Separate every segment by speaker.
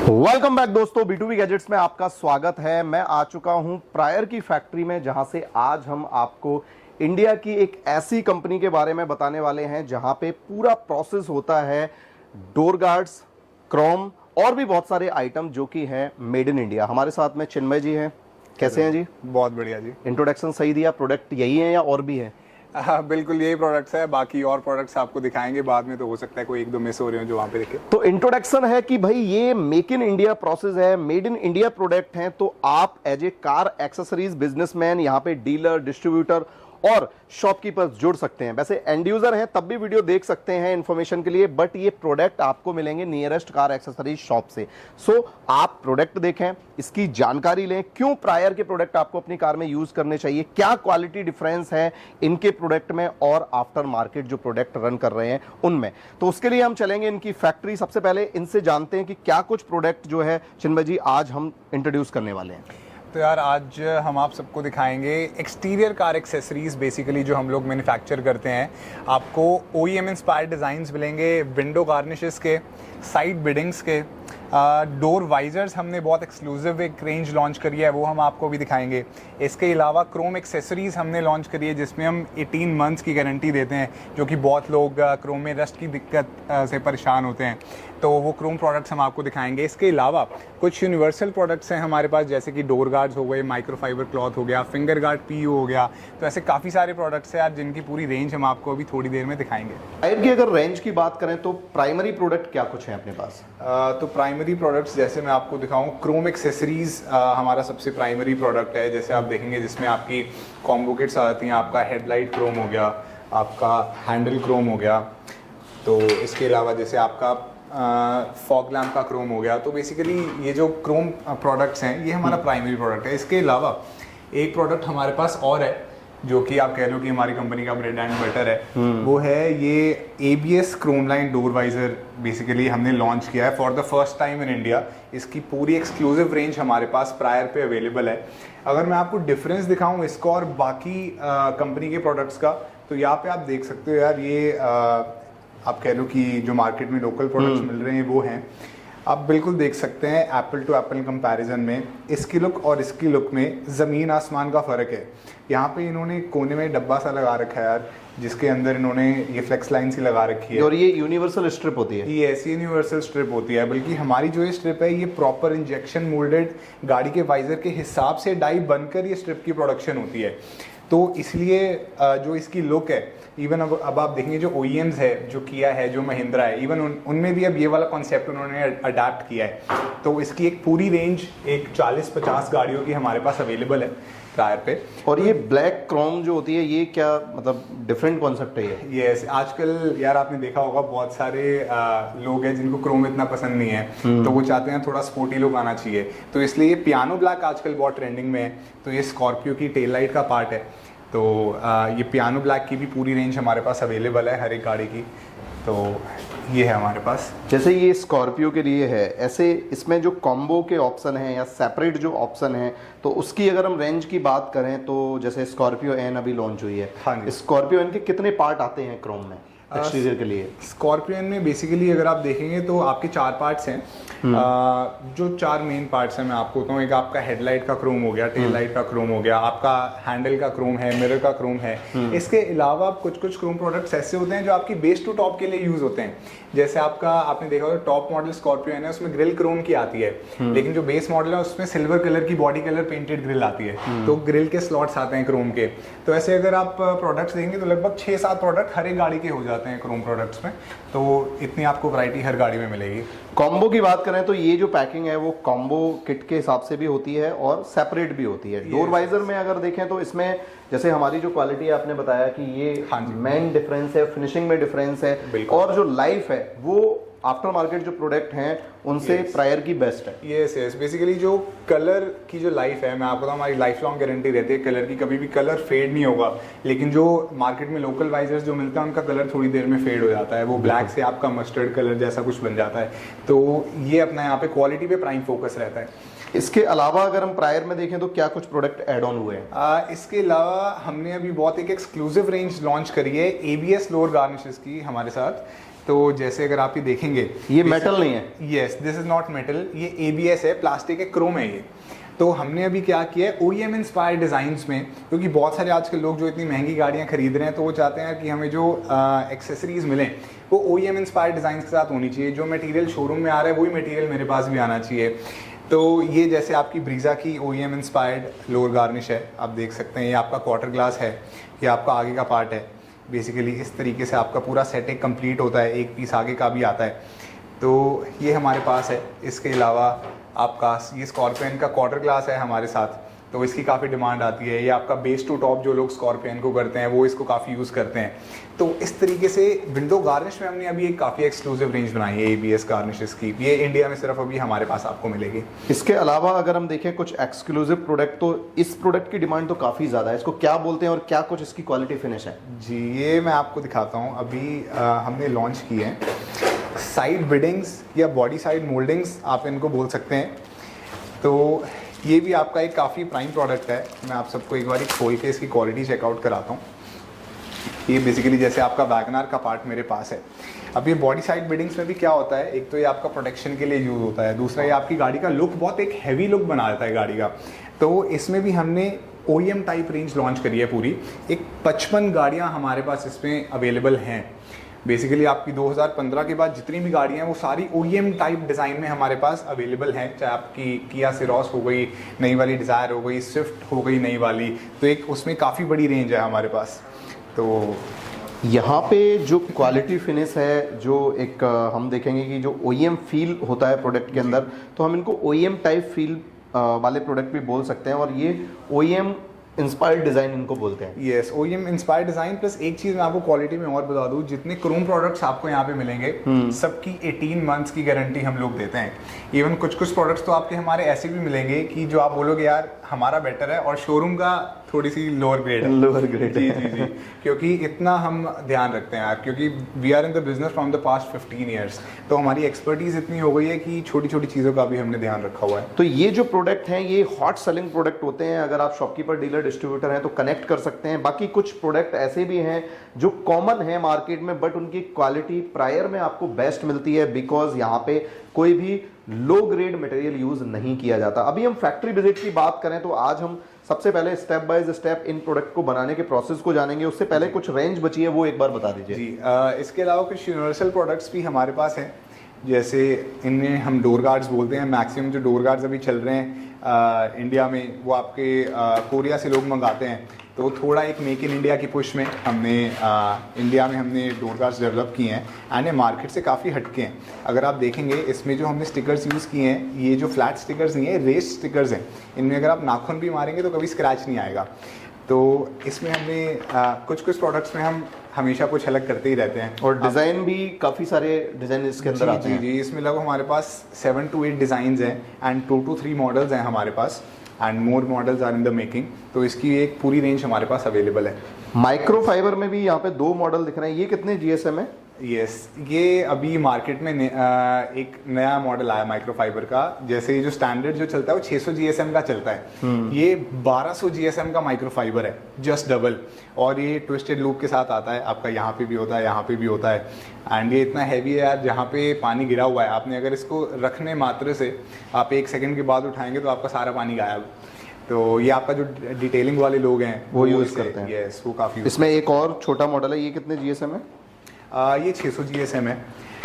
Speaker 1: Welcome back दोस्तों, B2B gadgets में आपका स्वागत है। मैं आ चुका हूं प्रायर की फैक्ट्री में, जहां से आज हम आपको इंडिया की एक ऐसी कंपनी के बारे में बताने वाले हैं जहां पे पूरा प्रोसेस होता है डोर गार्ड्स, क्रोम और भी बहुत सारे आइटम जो कि हैं मेड इन इंडिया। हमारे साथ में चिन्मय जी हैं। कैसे हैं जी?
Speaker 2: बहुत बढ़िया जी।
Speaker 1: इंट्रोडक्शन सही दिया? प्रोडक्ट यही है या और भी है?
Speaker 2: बिल्कुल यही प्रोडक्ट्स है, बाकी और प्रोडक्ट्स आपको दिखाएंगे बाद में, तो हो सकता है कोई एक दो मिस हो रहे हो जो वहाँ पे देखे।
Speaker 1: तो इंट्रोडक्शन है कि भाई ये मेक इन इंडिया प्रोसेस है, मेड इन इंडिया प्रोडक्ट हैं, तो आप as a car accessories businessman यहाँ पे डीलर, डिस्ट्रीब्यूटर और शॉपकीपर्स जुड़ सकते हैं। वैसे एंड यूजर हैं तब भी वीडियो देख सकते हैं इंफॉर्मेशन के लिए, बट ये प्रोडक्ट आपको मिलेंगे नियरेस्ट कार एक्सेसरीज शॉप से। सो आप प्रोडक्ट देखें, इसकी जानकारी लें, क्यों प्रायर के प्रोडक्ट आपको अपनी कार में यूज करने चाहिए, क्या क्वालिटी डिफरेंस है इनके प्रोडक्ट में और आफ्टर मार्केट जो प्रोडक्ट रन कर रहे हैं उनमें। तो उसके लिए हम चलेंगे इनकी फैक्ट्री। सबसे पहले इनसे जानते हैं कि क्या कुछ प्रोडक्ट जो है चिन्मय जी आज हम इंट्रोड्यूस करने वाले हैं।
Speaker 2: तो यार आज हम आप सबको दिखाएंगे एक्सटीरियर कार एक्सेसरीज, बेसिकली जो हम लोग मैन्युफैक्चर करते हैं। आपको OEM इंस्पायर्ड डिज़ाइंस मिलेंगे, विंडो गार्निशेस के, साइड बिडिंग्स के, डोर वाइजर्स हमने बहुत एक्सक्लूसिव एक रेंज लॉन्च करी है, वो हम आपको भी दिखाएंगे। इसके अलावा क्रोम एक्सेसरीज हमने लॉन्च करी है जिसमें हम 18 मंथ्स की गारंटी देते हैं, जो कि बहुत लोग क्रोम में रस्ट की दिक्कत से परेशान होते हैं, तो वो क्रोम प्रोडक्ट्स हम आपको दिखाएंगे। इसके अलावा कुछ यूनिवर्सल प्रोडक्ट्स हैं हमारे पास, जैसे कि डोर गार्ड्स हो गए, माइक्रोफाइबर क्लॉथ हो गया, फिंगर गार्ड PU हो गया। तो ऐसे काफ़ी सारे प्रोडक्ट्स हैं यार जिनकी पूरी रेंज हम आपको अभी थोड़ी देर में दिखाएंगे।
Speaker 1: प्रायर की अगर रेंज की बात करें तो प्राइमरी प्रोडक्ट क्या कुछ है अपने पास?
Speaker 2: तो प्राइमरी प्रोडक्ट्स जैसे मैं आपको दिखाऊं, क्रोम एक्सेसरीज हमारा सबसे प्राइमरी प्रोडक्ट है। जैसे आप देखेंगे जिसमें आपकी कॉम्बो किट्स आती हैं, आपका हेडलाइट क्रोम हो गया, आपका हैंडल क्रोम हो गया, तो इसके अलावा जैसे आपका फॉग लैम्प का क्रोम हो गया। तो बेसिकली ये जो क्रोम प्रोडक्ट्स हैं ये हमारा प्राइमरी प्रोडक्ट है। इसके अलावा एक प्रोडक्ट हमारे पास और है जो कि आप कह लो कि हमारी कंपनी का ब्रेड एंड बटर है, वो है ये ABS chrome line door visor. Basically हमने लॉन्च किया है for the first time in India. इसकी पूरी एक्सक्लूसिव रेंज हमारे पास प्रायर पे अवेलेबल है। अगर मैं आपको डिफरेंस दिखाऊं इसका और बाकी कंपनी के प्रोडक्ट्स का, तो यहाँ पे आप देख सकते हो यार, ये आप कह लो कि जो मार्केट में लोकल प्रोडक्ट्स मिल रहे हैं वो हैं। आप बिल्कुल देख सकते हैं एप्पल टू एप्पल कंपैरिजन में इसकी लुक और इसकी लुक में ज़मीन आसमान का फ़र्क है। यहाँ पे इन्होंने कोने में डब्बा सा लगा रखा है यार, जिसके अंदर इन्होंने ये फ्लेक्स लाइन सी लगा रखी है,
Speaker 1: और ये यूनिवर्सल स्ट्रिप होती है।
Speaker 2: ये ऐसी यूनिवर्सल स्ट्रिप होती है, बल्कि हमारी जो ये स्ट्रिप है ये प्रॉपर इंजेक्शन मोल्डेड गाड़ी के वाइजर के हिसाब से डाई बनकर ये स्ट्रिप की प्रोडक्शन होती है। तो इसलिए जो इसकी लुक है, इवन अब आप देखेंगे जो OEMs है, जो किया है, जो महिंद्रा है, इवन उनमें भी अब ये वाला कॉन्सेप्ट उन्होंने अडाप्ट किया है। तो इसकी एक पूरी रेंज एक 40-50 गाड़ियों की हमारे पास अवेलेबल है प्रायर पे।
Speaker 1: और ये ब्लैक क्रोम जो होती है, ये क्या मतलब डिफरेंट कॉन्सेप्ट है ये?
Speaker 2: यस, आजकल यार आपने देखा होगा बहुत सारे लोग हैं जिनको क्रोम इतना पसंद नहीं है, तो वो चाहते हैं थोड़ा स्पोर्टी लुक आना चाहिए, तो इसलिए ये पियानो ब्लैक आजकल बहुत ट्रेंडिंग में है। तो ये स्कॉर्पियो की टेल लाइट का पार्ट है, तो ये पियानो ब्लैक की भी पूरी रेंज हमारे पास अवेलेबल है हर एक गाड़ी की। तो ये है हमारे पास।
Speaker 1: जैसे ये स्कॉर्पियो के लिए है, ऐसे इसमें जो कॉम्बो के ऑप्शन हैं या सेपरेट जो ऑप्शन हैं, तो उसकी अगर हम रेंज की बात करें तो जैसे स्कॉर्पियो एन अभी लॉन्च हुई है,
Speaker 2: हाँ जी,
Speaker 1: स्कॉर्पियो एन के कितने पार्ट आते हैं क्रोम में एक्सटीरियर के लिए?
Speaker 2: स्कॉर्पियन में बेसिकली अगर आप देखेंगे तो आपके 4 पार्ट्स हैं। जो 4 मेन पार्ट्स हैं मैं आपको बताऊँ, एक आपका हेडलाइट का क्रोम हो गया, टेल लाइट का क्रोम हो गया, आपका हैंडल का क्रोम है, मिरर का क्रोम है। इसके अलावा कुछ क्रोम प्रोडक्ट्स ऐसे होते हैं जो आपकी बेस टू टॉप के लिए यूज होते हैं। जैसे आपने देखा होगा टॉप मॉडल स्कॉर्पियो है उसमें ग्रिल क्रोम की आती है, लेकिन जो बेस मॉडल है उसमें सिल्वर कलर की बॉडी कलर पेंटेड ग्रिल आती है, तो ग्रिल के स्लॉट्स आते हैं क्रोम के। तो ऐसे अगर आप प्रोडक्ट्स देंगे तो लगभग 6-7 प्रोडक्ट हर एक गाड़ी के हो जाते हैं क्रोम प्रोडक्ट्स में, तो इतनी आपको वैरायटी हर गाड़ी में मिलेगी।
Speaker 1: कॉम्बो की बात करें तो ये जो पैकिंग है वो कॉम्बो किट के हिसाब से भी होती है और सेपरेट भी होती है। डोर वाइजर में अगर देखें तो इसमें जैसे हमारी जो क्वालिटी है, आपने बताया कि ये मेन डिफरेंस है, फिनिशिंग में डिफरेंस है, और जो लाइफ है वो आफ्टर मार्केट जो प्रोडक्ट हैं उनसे प्रायर की बेस्ट है।
Speaker 2: यस, बेसिकली जो कलर की जो लाइफ है, मैं आपको बताऊं हमारी लाइफ लॉन्ग गारंटी रहती है कलर की, कभी भी कलर फेड नहीं होगा। लेकिन जो मार्केट में लोकल वाइजर्स जो मिलता है उनका कलर थोड़ी देर में फेड हो जाता है, वो ब्लैक से आपका मस्टर्ड कलर जैसा कुछ बन जाता है। तो ये अपना यहाँ पे क्वालिटी पे प्राइम फोकस रहता है।
Speaker 1: इसके अलावा अगर हम प्रायर में देखें तो क्या कुछ प्रोडक्ट ऐड ऑन हुए हैं?
Speaker 2: इसके अलावा हमने अभी बहुत एक एक्सक्लूसिव रेंज लॉन्च करी है ABS फ्लोर गार्निशेस की हमारे साथ। तो जैसे अगर आप ये देखेंगे,
Speaker 1: ये मेटल नहीं है।
Speaker 2: Yes, this is not metal, ये ABS है, प्लास्टिक है, क्रोम है ये। तो हमने अभी क्या किया है, OEM इंस्पायर्ड डिज़ाइंस में, क्योंकि बहुत सारे आजकल लोग जो इतनी महंगी गाड़ियाँ खरीद रहे हैं तो वो चाहते हैं कि हमें जो एक्सेसरीज मिलें वो OEM इंस्पायर्ड डिज़ाइन के साथ होनी चाहिए। जो मटेरियल शोरूम में आ रहा है वही मटेरियल मेरे पास भी आना चाहिए। तो ये जैसे आपकी ब्रीज़ा की OEM इंस्पायर्ड लोअर गार्निश है, आप देख सकते हैं। ये आपका क्वार्टर ग्लास है, ये आपका आगे का पार्ट है। बेसिकली इस तरीके से आपका पूरा सेट एक कंप्लीट होता है, एक पीस आगे का भी आता है। तो ये हमारे पास है। इसके अलावा आपका ये स्कॉर्पियन का क्वार्टर ग्लास है हमारे साथ, तो इसकी काफ़ी डिमांड आती है। ये आपका बेस टू टॉप जो लोग स्कॉर्पियन को करते हैं वो इसको काफ़ी यूज़ करते हैं। तो इस तरीके से विंडो गार्निश में हमने अभी एक काफ़ी एक्सक्लूसिव रेंज बनाई है ABS गार्निशेस की। ये इंडिया में सिर्फ अभी हमारे पास आपको मिलेगी।
Speaker 1: इसके अलावा अगर हम देखें कुछ एक्सक्लूसिव प्रोडक्ट, तो इस प्रोडक्ट की डिमांड तो काफ़ी ज़्यादा है। इसको क्या बोलते हैं और क्या कुछ इसकी क्वालिटी फिनिश है?
Speaker 2: जी, ये मैं आपको दिखाता हूँ। अभी हमने लॉन्च की है साइड बिडिंग्स या बॉडी साइड मोल्डिंग्स, आप इनको बोल सकते हैं। तो ये भी आपका एक काफ़ी प्राइम प्रोडक्ट है। मैं आप सबको एक बार खोल के इसकी क्वालिटी चेकआउट कराता हूँ। ये बेसिकली जैसे आपका वैगनार का पार्ट मेरे पास है। अब ये बॉडी साइड बिडिंग्स में भी क्या होता है, एक तो ये आपका प्रोटेक्शन के लिए यूज़ होता है, दूसरा ये आपकी गाड़ी का लुक बहुत एक हैवी लुक बना देता है गाड़ी का। तो इसमें भी हमने OEM टाइप रेंज लॉन्च करी है पूरी। एक 55 गाड़ियाँ हमारे पास इसमें अवेलेबल हैं। बेसिकली आपकी 2015 के बाद जितनी भी गाड़ियाँ हैं वो सारी OEM टाइप डिज़ाइन में हमारे पास अवेलेबल हैं। चाहे आपकी किया सिरोस हो गई, नई वाली डिज़ायर हो गई, स्विफ्ट हो गई नई वाली, तो एक उसमें काफ़ी बड़ी रेंज है हमारे पास। तो
Speaker 1: यहाँ पे जो क्वालिटी फिनिश है, जो एक हम देखेंगे कि जो OEM फील होता है प्रोडक्ट के अंदर, तो हम इनको OEM टाइप फील वाले प्रोडक्ट भी बोल सकते हैं। और ये OEM इंस्पायर्ड डिज़ाइन इनको बोलते हैं।
Speaker 2: Yes, OEM inspired design. Plus एक चीज़ मैं आपको क्वालिटी में और बता दूं, जितने क्रोम प्रोडक्ट्स आपको यहाँ पे मिलेंगे सबकी 18 मंथ्स की गारंटी हम लोग देते हैं। इवन कुछ प्रोडक्ट्स तो आपके हमारे ऐसे भी मिलेंगे कि जो आप बोलोगे यार हमारा बेटर है और शोरूम का थोड़ी सी लोअर ग्रेड है।
Speaker 1: लोअर ग्रेड,
Speaker 2: जी जी जी। क्योंकि इतना हम ध्यान रखते हैं यार, क्योंकि we are in the business from the past 15 years. तो हमारी एक्सपर्टीज इतनी हो गई है कि छोटी छोटी चीज़ों का भी हमने ध्यान रखा हुआ है।
Speaker 1: तो ये जो प्रोडक्ट हैं ये हॉट सेलिंग प्रोडक्ट होते हैं। अगर आप शॉपकीपर, डीलर, डिस्ट्रीब्यूटर हैं तो कनेक्ट कर सकते हैं। बाकी कुछ प्रोडक्ट ऐसे भी हैं जो कॉमन है मार्केट में, बट उनकी क्वालिटी प्रायर में आपको बेस्ट मिलती है, बिकॉज यहाँ पे कोई भी लो ग्रेड मटेरियल यूज नहीं किया जाता। अभी हम फैक्ट्री विजिट की बात करें तो आज हम सबसे पहले step by step in product को बनाने के प्रोसेस को जानेंगे। उससे पहले कुछ रेंज बची है वो एक बार बता दीजिए।
Speaker 2: जी, इसके अलावा कुछ यूनिवर्सल प्रोडक्ट्स भी हमारे पास हैं। जैसे इनमें हम डोर गार्ड्स बोलते हैं। मैक्सिमम जो डोर गार्ड्स अभी चल रहे हैं इंडिया में वो आपके कोरिया से लोग मंगाते हैं। तो थोड़ा एक मेक इन इंडिया की पुश में हमने इंडिया में हमने डोर गार्ड्स डेवलप किए हैं एंड ये मार्केट से काफ़ी हटके हैं। अगर आप देखेंगे इसमें जो हमने स्टिकर्स यूज़ किए हैं, ये जो फ्लैट स्टिकर्स नहीं है, रेस स्टिकर्स हैं। इनमें अगर आप नाखून भी मारेंगे तो कभी स्क्रैच नहीं आएगा। तो इसमें हमने कुछ प्रोडक्ट्स में हम हमेशा कुछ अलग करते ही रहते हैं।
Speaker 1: और डिज़ाइन भी काफ़ी सारे डिज़ाइन इसके अंदर आते हैं।
Speaker 2: जी, इसमें लगभग हमारे पास 7 to 8 डिज़ाइंस हैं एंड 2 to 3 मॉडल्स हैं हमारे पास and more models are in the making. तो इसकी एक पूरी रेंज हमारे पास अवेलेबल है।
Speaker 1: माइक्रो फाइबर में भी यहाँ पे 2 मॉडल दिख रहे हैं। ये कितने GSM है?
Speaker 2: यस, ये अभी मार्केट में एक नया मॉडल आया माइक्रो फाइबर का। जैसे ये जो स्टैंडर्ड जो चलता है वो 600 GSM का चलता है। ये 1200 GSM का माइक्रो फाइबर है, जस्ट डबल। और ये ट्विस्टेड लूप के साथ आता है। आपका यहाँ पे भी होता है, यहाँ पे भी होता है। एंड ये इतना हैवी है यार, जहाँ पे पानी गिरा हुआ है आपने अगर इसको रखने मात्र से आप 1 सेकंड के बाद उठाएंगे तो आपका सारा पानी गायब। तो ये आपका जो डिटेलिंग वाले लोग हैं
Speaker 1: वो यूज़ करते हैं।
Speaker 2: यस, वो काफ़ी।
Speaker 1: इसमें एक और छोटा मॉडल है, ये कितने GSM है?
Speaker 2: ये 600 GSM है।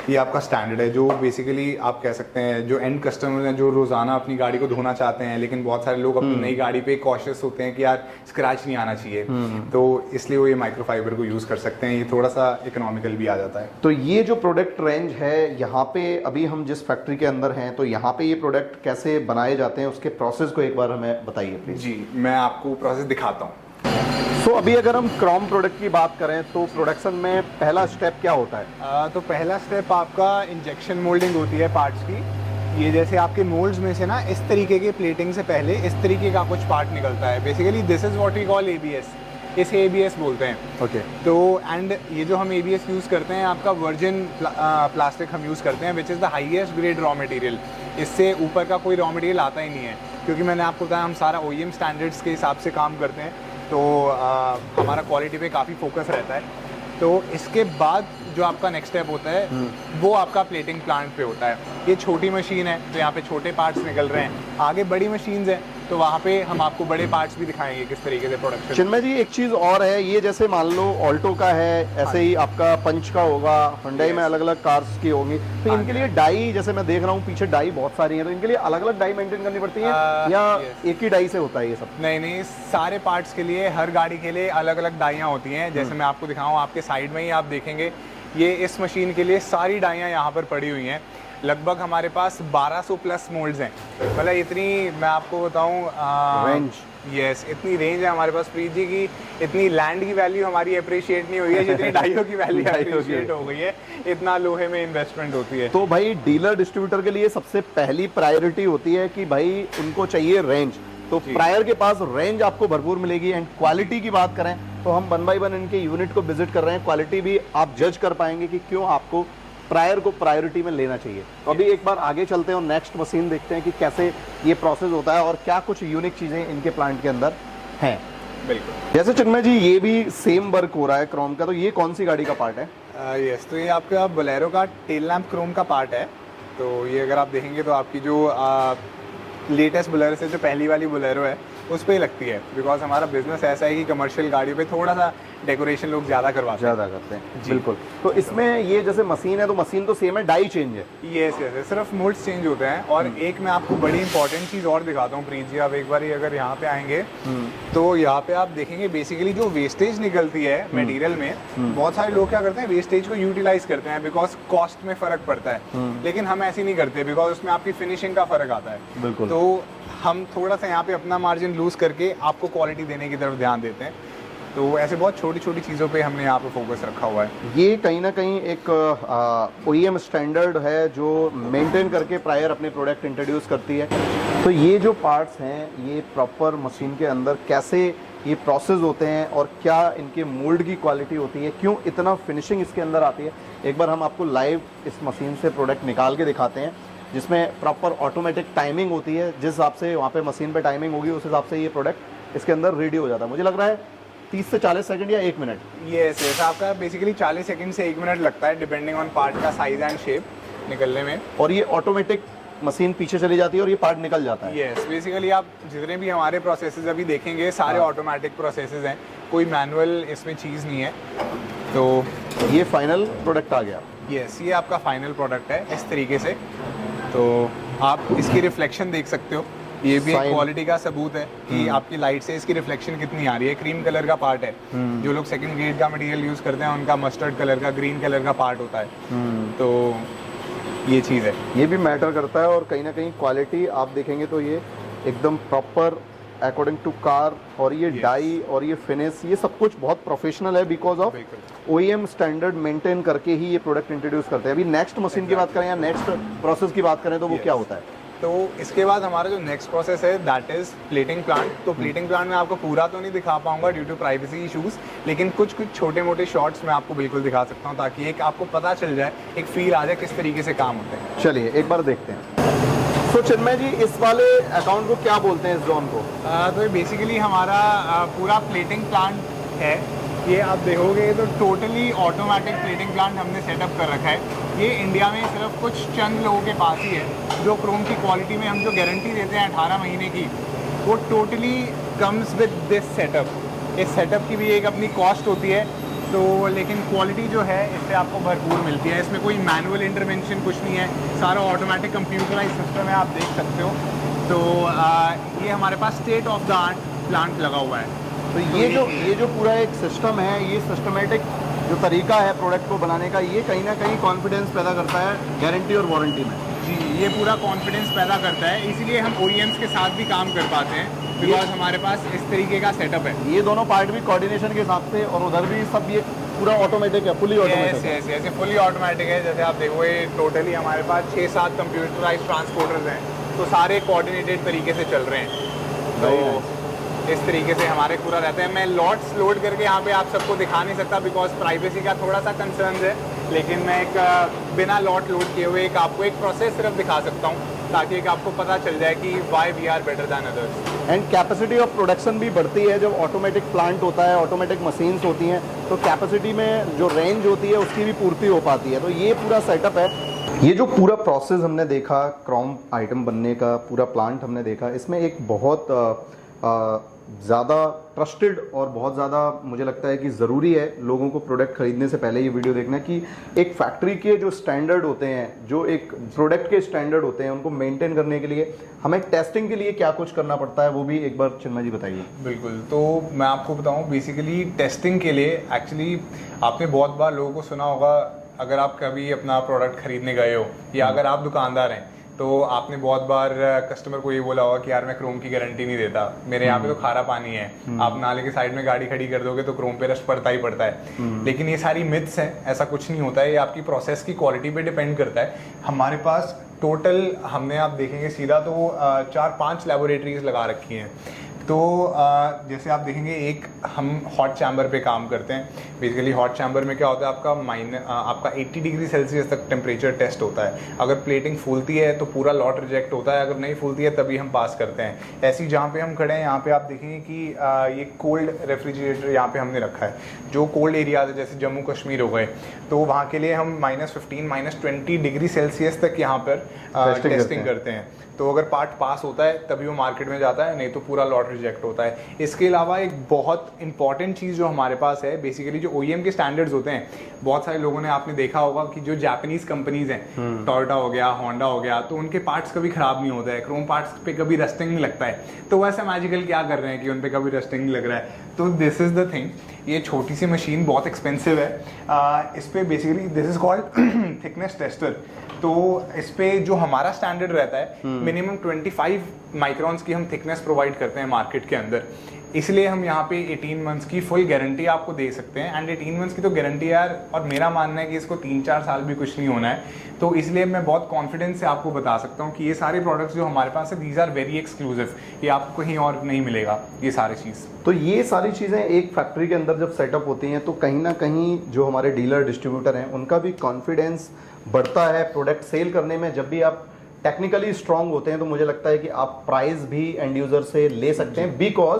Speaker 2: ये आपका स्टैंडर्ड है, जो बेसिकली आप कह सकते हैं जो एंड कस्टमर हैं जो रोज़ाना अपनी गाड़ी को धोना चाहते हैं, लेकिन बहुत सारे लोग अपनी नई गाड़ी पे कॉशियस होते हैं कि यार स्क्रैच नहीं आना चाहिए। तो इसलिए वो ये माइक्रो फाइबर को यूज़ कर सकते हैं। ये थोड़ा सा इकोनॉमिकल भी आ जाता है।
Speaker 1: तो ये जो प्रोडक्ट रेंज है यहाँ पे, अभी हम जिस फैक्ट्री के अंदर हैं तो यहाँ पे ये प्रोडक्ट कैसे बनाए जाते हैं उसके प्रोसेस को एक बार हमें बताइए प्लीज।
Speaker 2: जी, मैं आपको प्रोसेस दिखाता हूँ।
Speaker 1: सो अभी अगर हम क्रोम प्रोडक्ट की बात करें तो प्रोडक्शन में पहला स्टेप क्या होता है?
Speaker 2: तो पहला स्टेप आपका इंजेक्शन मोल्डिंग होती है पार्ट्स की। ये जैसे आपके मोल्ड्स में से ना इस तरीके के प्लेटिंग से पहले इस तरीके का कुछ पार्ट निकलता है। Basically this is what we call ABS। इसे ABS बोलते हैं।
Speaker 1: ओके।
Speaker 2: तो एंड ये जो हम ABS यूज़ करते हैं आपका वर्जिन प्लास्टिक हम यूज़ करते हैं, which is the highest grade raw material. इससे ऊपर का कोई रॉ मटेरियल आता ही नहीं है, क्योंकि मैंने आपको बताया हम सारा OEM स्टैंडर्ड्स के हिसाब से काम करते हैं। तो हमारा क्वालिटी पे काफ़ी फोकस रहता है। तो इसके बाद जो आपका नेक्स्ट स्टेप होता है वो आपका प्लेटिंग प्लांट पे होता है। ये छोटी मशीन है तो यहाँ पे छोटे पार्ट्स निकल रहे हैं, आगे बड़ी मशीन्स हैं तो वहाँ पे हम आपको बड़े पार्ट्स भी दिखाएंगे किस तरीके से प्रोडक्शन।
Speaker 1: चिन्मय जी एक चीज और है, ये जैसे मान लो ऑल्टो का है, ऐसे ही आपका पंच का होगा, हुंडई में अलग अलग कार्स की होंगी, तो इनके लिए डाई, जैसे मैं देख रहा हूँ पीछे डाई बहुत सारी है, तो इनके लिए अलग अलग डाई मेंटेन करनी पड़ती है या एक ही डाई से होता है ये सब?
Speaker 2: नहीं नहीं, सारे पार्ट्स के लिए, हर गाड़ी के लिए अलग अलग डाइयाँ होती हैं। जैसे मैं आपको दिखाऊँ, आपके साइड में ही आप देखेंगे ये इस मशीन के लिए सारी डाइयाँ यहाँ पर पड़ी हुई हैं। लगभग हमारे पास 1200 प्लस मोल्ड्स हैं। मतलब इतनी, मैं आपको बताऊं,
Speaker 1: रेंज,
Speaker 2: यस, इतनी रेंज है हमारे पास प्रीत जी की। इतनी लैंड की वैल्यू हमारी अप्रिशिएट नहीं हुई है जितनी डाइयों की वैल्यू अप्रिशिएट हो गई है। इतना लोहे में इन्वेस्टमेंट होती है।
Speaker 1: तो भाई डीलर डिस्ट्रीब्यूटर के लिए सबसे पहली प्रायोरिटी होती है कि भाई उनको चाहिए रेंज, तो प्रायर के पास रेंज आपको भरपूर मिलेगी। एंड क्वालिटी की बात करें तो हम 1 बाय 1 इनके यूनिट को विजिट कर रहे हैं, क्वालिटी भी आप जज कर पाएंगे कि क्यों आपको प्रायर को प्रायोरिटी में लेना चाहिए। तो अभी एक बार आगे चलते हैं और नेक्स्ट मशीन देखते हैं कि कैसे ये प्रोसेस होता है और क्या कुछ यूनिक चीजें इनके प्लांट के अंदर हैं।
Speaker 2: बिल्कुल।
Speaker 1: जैसे चिन्मय जी ये भी सेम वर्क हो रहा है क्रोम का, तो ये कौन सी गाड़ी का पार्ट है?
Speaker 2: यस, तो ये आपका बोलेरो का टेल लैम्प क्रोम का पार्ट है। तो ये अगर आप देखेंगे तो आपकी जो लेटेस्ट बोलेरो से जो पहली वाली बोलेरो है उस पर ही लगती है। बिकॉज हमारा बिजनेस ऐसा है कि कमर्शियल गाड़ियों पे थोड़ा सा डेकोरेशन लोग ज़्यादा करवाते हैं।
Speaker 1: बिल्कुल। तो इसमें ये जैसे मशीन है तो मशीन तो सेम है, डाई चेंज है?
Speaker 2: यस यस, सिर्फ मोड्स चेंज होते हैं। और एक मैं आपको बड़ी इंपॉर्टेंट चीज़ और दिखाता हूँ प्रीत जी, आप एक बार अगर यहाँ पे आएंगे तो यहाँ पे आप देखेंगे बेसिकली जो वेस्टेज निकलती है मटेरियल में, बहुत सारे लोग क्या करते हैं वेस्टेज को यूटिलाइज करते हैं बिकॉज कॉस्ट में फर्क पड़ता है। लेकिन हम ऐसे नहीं करते बिकॉज उसमें आपकी फिनिशिंग का फर्क आता है।
Speaker 1: बिल्कुल।
Speaker 2: तो हम थोड़ा सा यहाँ पे अपना मार्जिन लूज करके आपको क्वालिटी देने की तरफ ध्यान देते हैं। तो ऐसे बहुत छोटी छोटी चीज़ों पे हमने यहाँ पे फोकस रखा हुआ है।
Speaker 1: ये कहीं ना कहीं एक OEM स्टैंडर्ड है जो मेंटेन करके प्रायर अपने प्रोडक्ट इंट्रोड्यूस करती है। तो ये जो पार्ट्स हैं ये प्रॉपर मशीन के अंदर कैसे ये प्रोसेस होते हैं और क्या इनके मोल्ड की क्वालिटी होती है, क्यों इतना फिनिशिंग इसके अंदर आती है, एक बार हम आपको लाइव इस मशीन से प्रोडक्ट निकाल के दिखाते हैं जिसमें प्रॉपर ऑटोमेटिक टाइमिंग होती है। जिस हिसाब से वहाँ पे मशीन पे टाइमिंग होगी उस हिसाब से ये प्रोडक्ट इसके अंदर रेडी हो जाता है। मुझे लग रहा है 30 से 40 सेकंड या 1 मिनट।
Speaker 2: यस यस, आपका बेसिकली 40 सेकंड से 1 मिनट लगता है डिपेंडिंग ऑन पार्ट का साइज एंड शेप निकलने में।
Speaker 1: और ये ऑटोमेटिक मशीन पीछे चली जाती है और ये पार्ट निकल जाता है।
Speaker 2: यस, बेसिकली आप जितने भी हमारे प्रोसेसेस अभी देखेंगे सारे ऑटोमेटिक प्रोसेसेस हैं, कोई मैनुअल इसमें चीज़ नहीं है। तो
Speaker 1: ये फाइनल प्रोडक्ट आ गया।
Speaker 2: यस, ये आपका फाइनल प्रोडक्ट है इस तरीके से। तो आप इसकी रिफ्लेक्शन देख सकते हो, ये भी एक क्वालिटी का सबूत है कि आपकी लाइट से इसकी रिफ्लेक्शन कितनी आ रही है। क्रीम कलर का पार्ट है, जो लोग सेकंड ग्रेड का मटेरियल यूज करते हैं उनका मस्टर्ड कलर का, ग्रीन कलर का पार्ट होता है। तो ये चीज़ है,
Speaker 1: ये भी मैटर करता है। और कहीं ना कहीं क्वालिटी आप देखेंगे तो ये एकदम प्रॉपर अकॉर्डिंग टू कार, और ये डाई और ये फिनिश, ये सब कुछ बहुत प्रोफेशनल है because of OEM standard maintain करके ही ये प्रोडक्ट इंट्रोड्यूस करते हैं। अभी नेक्स्ट मशीन की बात करें या नेक्स्ट प्रोसेस की बात करें तो वो क्या होता है?
Speaker 2: तो इसके बाद हमारा जो नेक्स्ट प्रोसेस है दैट इज प्लेटिंग प्लांट। तो प्लेटिंग प्लांट में आपको पूरा तो नहीं दिखा पाऊंगा ड्यू टू प्राइवेसी इशूज, लेकिन कुछ कुछ छोटे मोटे शॉट्स मैं आपको बिल्कुल दिखा सकता हूँ ताकि एक आपको पता चल जाए, एक फील आ जाए किस तरीके से काम होते हैं।
Speaker 1: चलिए एक बार देखते हैं। तो चिन्मय जी इस वाले अकाउंट को क्या बोलते हैं, इस जोन को?
Speaker 2: तो ये बेसिकली हमारा पूरा प्लेटिंग प्लांट है। ये आप देखोगे तो टोटली ऑटोमेटिक प्लेटिंग प्लांट हमने सेटअप कर रखा है। ये इंडिया में सिर्फ कुछ चंद लोगों के पास ही है जो क्रोम की क्वालिटी में हम जो गारंटी देते हैं 18 महीने की, वो totally comes with this setup. इस सेटअप की भी एक अपनी कॉस्ट होती है, तो लेकिन क्वालिटी जो है इससे आपको भरपूर मिलती है। इसमें कोई मैनुअल इंटरवेंशन कुछ नहीं है, सारा ऑटोमेटिक कंप्यूटराइज सिस्टम है, आप देख सकते हो। तो ये हमारे पास state of the art plant लगा हुआ है।
Speaker 1: तो ये जो पूरा एक सिस्टम है, ये सिस्टमेटिक जो तरीका है प्रोडक्ट को बनाने का, ये कहीं ना कहीं कॉन्फिडेंस पैदा करता है गारंटी और वारंटी में।
Speaker 2: जी, ये पूरा कॉन्फिडेंस पैदा करता है, इसीलिए हम OEMs के साथ भी काम कर पाते हैं बिकॉज हमारे पास इस तरीके का सेटअप है।
Speaker 1: ये दोनों पार्ट भी कोऑर्डिनेशन के हिसाब से, और उधर भी सब ये पूरा ऑटोमेटिक है, फुली ऑटोमेटिक है।
Speaker 2: ऐसे फुली ऑटोमेटिक है। जैसे आप देखो ये टोटली हमारे पास 6-7 कंप्यूटराइज ट्रांसपोर्टर्स हैं, तो सारे कोऑर्डिनेटेड तरीके से चल रहे हैं। तो इस तरीके से हमारे पूरा रहता है। मैं लॉट्स लोड करके यहाँ पे आप सबको दिखा नहीं सकता बिकॉज प्राइवेसी का थोड़ा सा कंसर्न है, लेकिन मैं एक बिना लॉट लोड किए हुए आपको एक प्रोसेस सिर्फ दिखा सकता हूँ ताकि एक आपको पता चल जाए कि why we are better than others.
Speaker 1: And capacity of production भी बढ़ती है जब ऑटोमेटिक प्लांट होता है, ऑटोमेटिक मशीन्स होती हैं, तो कैपेसिटी में जो रेंज होती है उसकी भी पूर्ति हो पाती है। तो ये पूरा सेटअप है। ये जो पूरा प्रोसेस हमने देखा, क्रोम आइटम बनने का पूरा प्लांट हमने देखा, इसमें एक बहुत ज़्यादा ट्रस्टेड और बहुत ज़्यादा मुझे लगता है कि ज़रूरी है लोगों को प्रोडक्ट खरीदने से पहले ये वीडियो देखना कि एक फैक्ट्री के जो स्टैंडर्ड होते हैं, जो एक प्रोडक्ट के स्टैंडर्ड होते हैं, उनको मेंटेन करने के लिए हमें टेस्टिंग के लिए क्या कुछ करना पड़ता है, वो भी एक बार चिन्मय जी बताइए।
Speaker 2: बिल्कुल, तो मैं आपको बताऊं बेसिकली टेस्टिंग के लिए एक्चुअली आपने बहुत बार लोगों को सुना होगा, अगर आप कभी अपना प्रोडक्ट खरीदने गए हो या अगर आप दुकानदार हैं तो आपने बहुत बार कस्टमर को ये बोला होगा कि यार मैं क्रोम की गारंटी नहीं देता, मेरे यहाँ पे तो खारा पानी है, आप नाले के साइड में गाड़ी खड़ी कर दोगे तो क्रोम पे रस्ट पड़ता ही पड़ता है। लेकिन ये सारी मिथ्स हैं, ऐसा कुछ नहीं होता है, ये आपकी प्रोसेस की क्वालिटी पे डिपेंड करता है। हमारे पास टोटल हमने आप देखेंगे सीधा तो 4-5 लेबोरेटरीज लगा रखी हैं। तो जैसे आप देखेंगे एक हम हॉट चैम्बर पे काम करते हैं। बेसिकली हॉट चैम्बर में क्या होता है, आपका 80 डिग्री सेल्सियस तक टेम्परेचर टेस्ट होता है। अगर प्लेटिंग फूलती है तो पूरा लॉट रिजेक्ट होता है, अगर नहीं फूलती है तभी हम पास करते हैं। ऐसी जहाँ पे हम खड़े हैं यहाँ पे आप देखेंगे कि ये कोल्ड रेफ्रिजरेटर यहाँ पे हमने रखा है। जो कोल्ड एरियाज है जैसे जम्मू कश्मीर हो गए तो वहाँ के लिए हम -15 -20 डिग्री सेल्सियस तक यहाँ पर टेस्टिंग करते हैं। तो अगर पार्ट पास होता है तभी वो मार्केट में जाता है, नहीं तो पूरा लॉट रिजेक्ट होता है। इसके अलावा एक बहुत इंपॉर्टेंट चीज़ जो हमारे पास है, बेसिकली जो OEM के स्टैंडर्ड्स होते हैं, बहुत सारे लोगों ने आपने देखा होगा कि जो जापानीज कंपनीज हैं, टोयोटा हो गया, होंडा हो गया, तो उनके पार्ट्स कभी खराब नहीं होता है, क्रोम पार्ट्स पे कभी रस्टिंग नहीं लगता है। तो वैसे मैजिकल क्या कर रहे हैं कि उन पे कभी रस्टिंग नहीं लग रहा है। तो दिस इज द थिंग। ये छोटी सी मशीन बहुत एक्सपेंसिव है। इस पे basically this is called thickness tester. तो इस पे जो हमारा स्टैंडर्ड रहता है मिनिमम 25 माइक्रॉन्स की हम थिकनेस प्रोवाइड करते हैं मार्केट के अंदर। इसलिए हम यहाँ पे 18 मंथ्स की फुल गारंटी आपको दे सकते हैं। एंड 18 मंथ्स की तो गारंटी यार, और मेरा मानना है कि इसको 3-4 साल भी कुछ नहीं होना है। तो इसलिए मैं बहुत कॉन्फिडेंस से आपको बता सकता हूँ कि ये सारे प्रोडक्ट्स जो हमारे पास है, दीज आर वेरी एक्सक्लूसिव, ये आपको कहीं और नहीं मिलेगा ये सारी चीज़।
Speaker 1: तो ये सारी चीज़ें एक फैक्ट्री के अंदर जब सेटअप होती हैं तो कहीं ना कहीं जो हमारे डीलर डिस्ट्रीब्यूटर हैं उनका भी कॉन्फिडेंस बढ़ता है प्रोडक्ट सेल करने में। जब भी आप टेक्निकली स्ट्रांग होते हैं तो मुझे लगता है कि आप प्राइस भी एंड यूजर से ले सकते हैं, बिकॉज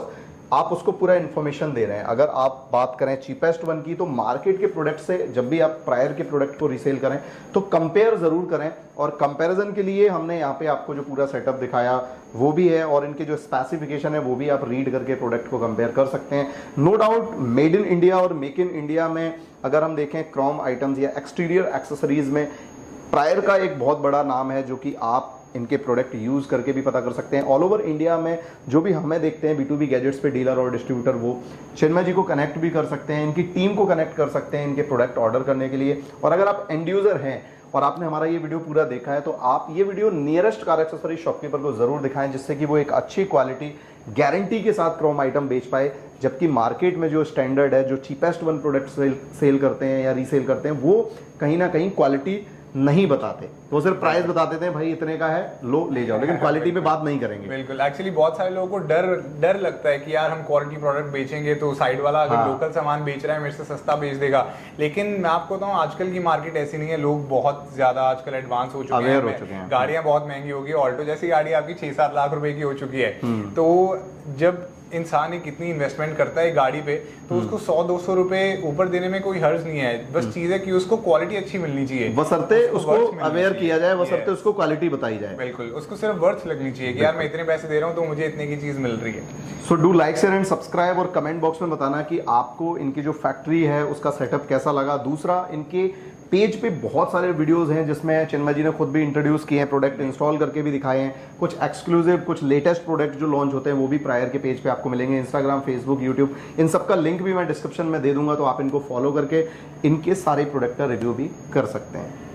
Speaker 1: आप उसको पूरा इन्फॉर्मेशन दे रहे हैं। अगर आप बात करें चीपेस्ट वन की, तो मार्केट के प्रोडक्ट से जब भी आप प्रायर के प्रोडक्ट को रीसेल करें तो कंपेयर ज़रूर करें। और कंपैरिजन के लिए हमने यहाँ पे आपको जो पूरा सेटअप दिखाया वो भी है, और इनके जो स्पेसिफिकेशन है वो भी आप रीड करके प्रोडक्ट को कंपेयर कर सकते हैं। No doubt made in India और मेक इन इंडिया में अगर हम देखें क्रोम आइटम्स या एक्सटीरियर एक्सेसरीज में प्रायर का एक बहुत बड़ा नाम है, जो कि आप इनके प्रोडक्ट यूज़ करके भी पता कर सकते हैं। ऑल ओवर इंडिया में जो भी हमें देखते हैं B2B गैजेट्स पे डीलर और डिस्ट्रीब्यूटर, वो चिन्मय जी को कनेक्ट भी कर सकते हैं, इनकी टीम को कनेक्ट कर सकते हैं इनके प्रोडक्ट ऑर्डर करने के लिए। और अगर आप एंड यूज़र हैं और आपने हमारा ये वीडियो पूरा देखा है तो आप ये video nearest car accessory shopkeeper को ज़रूर दिखाएं, जिससे कि वो एक अच्छी क्वालिटी गारंटी के साथ क्रोम आइटम बेच पाए। जबकि मार्केट में जो स्टैंडर्ड है, जो चीपेस्ट वन प्रोडक्ट सेल करते हैं या रीसेल करते हैं, वो कहीं ना कहीं क्वालिटी नहीं बताते। वो सिर्फ प्राइस बता देते हैं, भाई इतने का है, लो ले जाओ, लेकिन क्वालिटी पे बात नहीं करेंगे।
Speaker 2: बिल्कुल, एक्चुअली बहुत सारे लोगों को डर लगता है कि यार हम क्वालिटी प्रोडक्ट बेचेंगे तो साइड वाला अगर लोकल सामान बेच रहा है मेरे से सस्ता बेच देगा। लेकिन मैं आपको बताऊं आजकल की मार्केट ऐसी नहीं है, लोग बहुत ज्यादा आजकल एडवांस हो चुके हैं, गाड़ियां बहुत महंगी होगी, ऑल्टो जैसी गाड़ी आपकी 6-7 लाख रुपए की हो चुकी है। तो जब इंसान एक कितनी इन्वेस्टमेंट करता है गाड़ी पे, तो उसको 100-200 रुपए ऊपर देने में कोई हर्ज नहीं है। बस चीज है कि उसको क्वालिटी अच्छी मिलनी चाहिए,
Speaker 1: बशर्ते उसको अवेयर किया जाए, बशर्ते उसको क्वालिटी बताई जाए।
Speaker 2: बिल्कुल, उसको सिर्फ वर्थ लगनी चाहिए कि यार मैं इतने पैसे दे रहा हूँ तो मुझे इतने की चीज मिल रही है।
Speaker 1: So do like share and subscribe, और कमेंट बॉक्स में बताना कि आपको इनकी जो फैक्ट्री है उसका सेटअप कैसा लगा। दूसरा, इनके पेज पे बहुत सारे वीडियोस हैं जिसमें चिन्मय जी ने खुद भी इंट्रोड्यूस किए हैं, प्रोडक्ट इंस्टॉल करके भी दिखाए हैं। कुछ एक्सक्लूसिव, कुछ लेटेस्ट प्रोडक्ट जो लॉन्च होते हैं वो भी प्रायर के पेज पे आपको मिलेंगे। इंस्टाग्राम, फेसबुक, यूट्यूब, इन सब का लिंक भी मैं डिस्क्रिप्शन में दे दूंगा, तो आप इनको फॉलो करके इनके सारे प्रोडक्ट का रिव्यू भी कर सकते हैं।